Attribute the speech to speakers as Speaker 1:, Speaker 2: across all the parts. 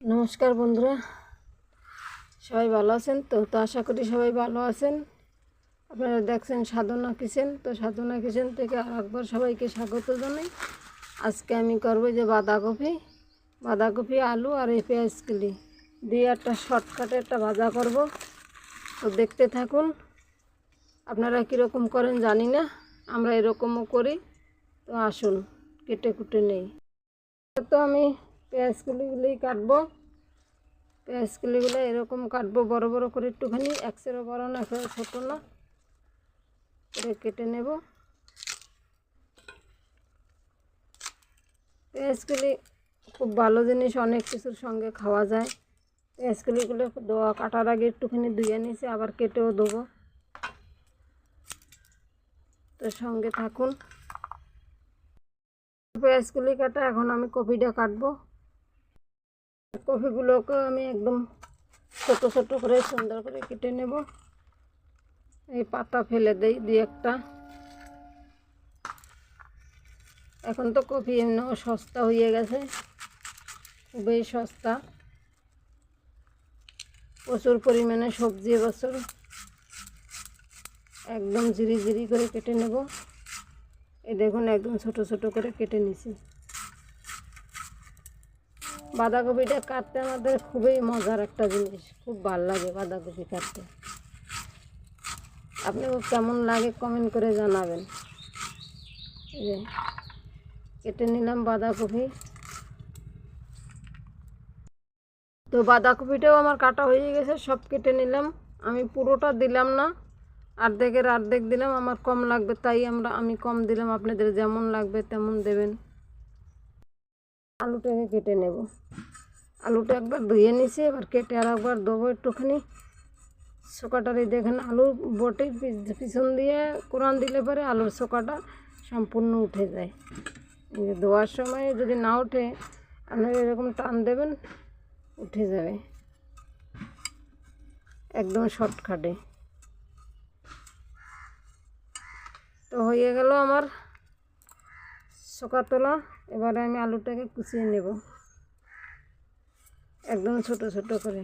Speaker 1: নমস্কার বন্ধুরা, সবাই ভালো আছেন তো? আশা করি সবাই ভালো আছেন। আপনারা দেখছেন সাধনা কিচেন। তো সাধনা কিচেন থেকে আরেকবার সবাইকে স্বাগত জানাই। আজকে আমি করব যে বাঁধাকপি আলু আর এই পেঁয়াজ কিলি দিয়ে একটা শর্টকাটে একটা ভাজা করব। তো দেখতে থাকুন। আপনারা কীরকম করেন জানি না, আমরা এরকমও করি। তো আসুন কেটে কুটে নেই। তো আমি পেঁয়াজ কিলিগুলোই কাটবো। পেঁয়াজ কিলিগুলো এরকম কাটবো, বড় বড় করে একটুখানি, একসেরও বড় না একসেরও ছোটো না করে কেটে নেব। পেঁয়াজ কিলি খুব ভালো জিনিস, অনেক কিছুর সঙ্গে খাওয়া যায়। পেঁয়াজ কিলিগুলো কাটার আগে একটুখানি ধুয়ে নিয়েছি, আবার কেটেও দেবো। তো সঙ্গে থাকুন। পেঁয়াজ কিলি কাটা, এখন আমি কপিটা কাটবো। কপিগুলোকে আমি একদম ছোট ছোট করে সুন্দর করে কেটে নেব। এই পাতা ফেলে দেই দুই একটা। এখন তো কপি এমনিও সস্তা হয়ে গেছে, খুবই সস্তা। প্রচুর পরিমাণে সবজি এবছর। একদম ঝিরি ঝিরি করে কেটে নেব। এই দেখুন একদম ছোট ছোট করে কেটে নিছি। বাঁধাকপিটা কাটতে আমাদের খুবই মজার একটা জিনিস, খুব ভালো লাগে বাঁধাকপি কাটতে। আপনাকে কেমন লাগে কমেন্ট করে জানাবেন। এই যে কেটে নিলাম বাঁধাকপি। তো বাঁধাকপিটাও আমার কাটা হয়ে গেছে, সব কেটে নিলাম। আমি পুরোটা দিলাম না, অর্ধেক দিলাম। আমার কম লাগবে তাই আমি কম দিলাম, আপনাদের যেমন লাগবে তেমন দেবেন। আলুটাকে কেটে নেব। আলুটা একবার ধুয়ে নিছি, এবার কেটে আর একবার দেবো একটুখানি। শোকাটারই দেখেন, আলুর বটে পিছন দিয়ে কোরান দিলে পরে আলুর শোকাটা সম্পূর্ণ উঠে যায়। ধোয়ার সময় যদি না ওঠে, আপনারা এরকম টান দেবেন, উঠে যাবে একদম শর্টকাটে। তো হয়ে গেল আমার শোকা তোলা। এবারে আমি আলুটাকে কুচিয়ে নেব একদম ছোট ছোট করে।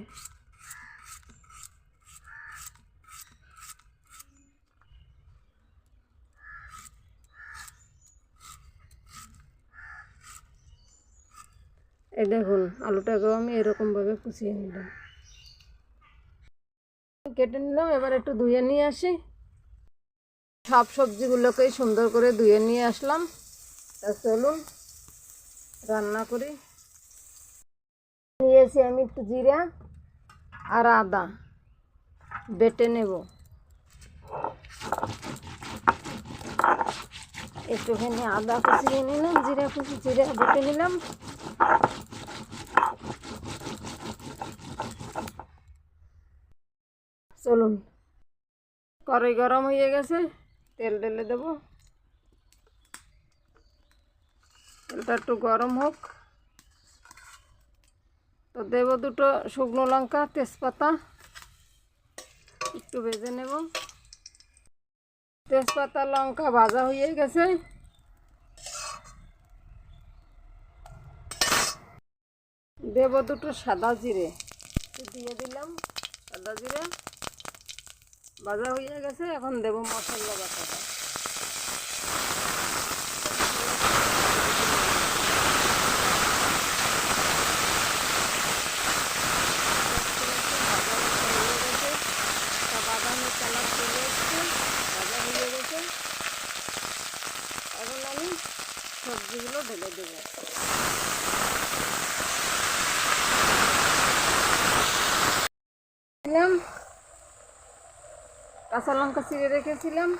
Speaker 1: এই দেখুন আলুটাকেও আমি এরকমভাবে কুচিয়ে নিলাম, কেটে নিলাম। এবার একটু ধুয়ে নিয়ে আসি। সব সবজিগুলোকেই সুন্দর করে ধুয়ে নিয়ে আসলাম। তা চলুন রান্না করি। নিয়েছি আমি একটু জিরা আর আদা বেটে নেব। একটুখানি আদা কুচিয়ে নিলাম, জিরা বেটে নিলাম। চলুন, কড়াই গরম হয়ে গেছে, তেল ঢেলে দেবো। তেলটা একটু গরম হোক। তো দেব দুটো শুকনো লঙ্কা, তেজপাতা একটু ভেজে নেব। তেজপাতা লঙ্কা ভাজা হয়ে গেছে। দেব দুটো সাদা জিরে, দিয়ে দিলাম সাদা জিরে। ভাজা হয়ে গেছে, এখন দেব মশলা বাটাটা। বাদামি কালার চলে এসছে, ভাজা হয়ে গেছে। এখন আমি সবজিগুলো ঢেলে দেবো। দিলাম কাঁচা লঙ্কা চিড়ে রেখেছিলাম,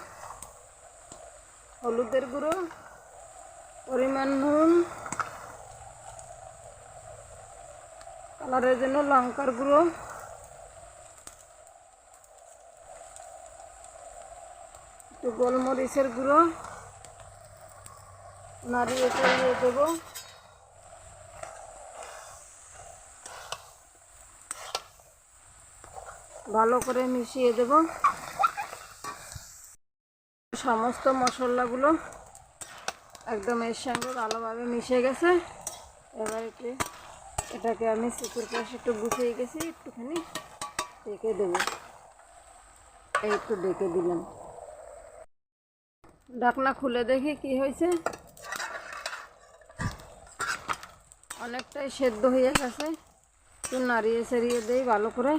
Speaker 1: হলুদের গুঁড়ো, পরিমাণ নুন, কালারের জন্য লঙ্কার গুঁড়ো, একটু গোলমরিচের গুঁড়ো, নাড়িয়ে চাড়িয়ে দেবো। ভালো করে মিশিয়ে দেব। সমস্ত মশলাগুলো একদম এর সঙ্গে ভালোভাবে মিশে গেছে। এবার একটু এটাকে আমি শুকুর পাশে একটু গুছিয়ে গেছি, একটুখানি ঢেকে দেবো। এই একটু ঢেকে দিলাম। ঢাকনা খুলে দেখি কি হয়েছে। অনেকটাই সেদ্ধ হয়ে গেছে। একটু নাড়িয়ে ছাড়িয়ে দিই ভালো করে।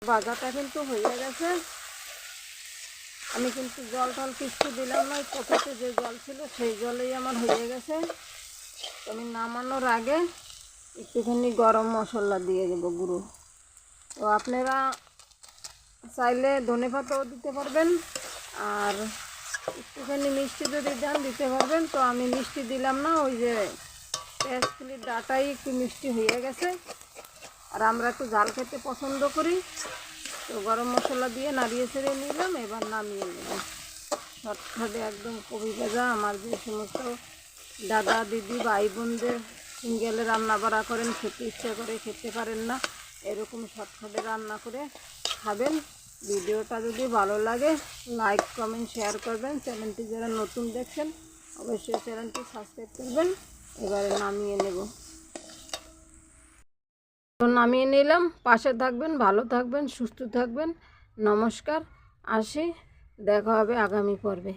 Speaker 1: ভাজাটা কিন্তু হয়ে গেছে। আমি কিন্তু জল টল কিছু দিলাম না, কপিতে যে জল ছিল সেই জলেই আমার হয়ে গেছে। আমি নামানোর আগে একটুখানি গরম মশলা দিয়ে দেবো গুঁড়ো। তো আপনারা চাইলে ধনেপাতাও দিতে পারবেন, আর একটুখানি মিষ্টি যদি দেন দিতে পারবেন। তো আমি মিষ্টি দিলাম না, ওই যে পেঁয়াজগুলির ডাটাই একটু মিষ্টি হয়ে গেছে, আর আমরা একটু ঝাল খেতে পছন্দ করি। তো গরম মশলা দিয়ে নাড়িয়ে ছেড়ে নিলাম, এবার নামিয়ে নেব। শর্টকাটে একদম কবি ভাজা। আমার যে সমস্ত দাদা দিদি ভাই বোনদের সিঙ্গেলে রান্না বাড়া করেন, খেতে ইচ্ছে করে খেতে পারেন না, এরকম শর্টকাটে রান্না করে খাবেন। ভিডিওটা যদি ভালো লাগে লাইক কমেন্ট শেয়ার করবেন। চ্যানেলটি যারা নতুন দেখছেন অবশ্যই চ্যানেলটি সাবস্ক্রাইব করবেন। এবারে নামিয়ে নেব। তো নামিয়ে নিলাম। পাশে থাকবেন, ভালো থাকবেন, সুস্থ থাকবেন। নমস্কার, আসি, দেখা হবে আগামী পর্বে।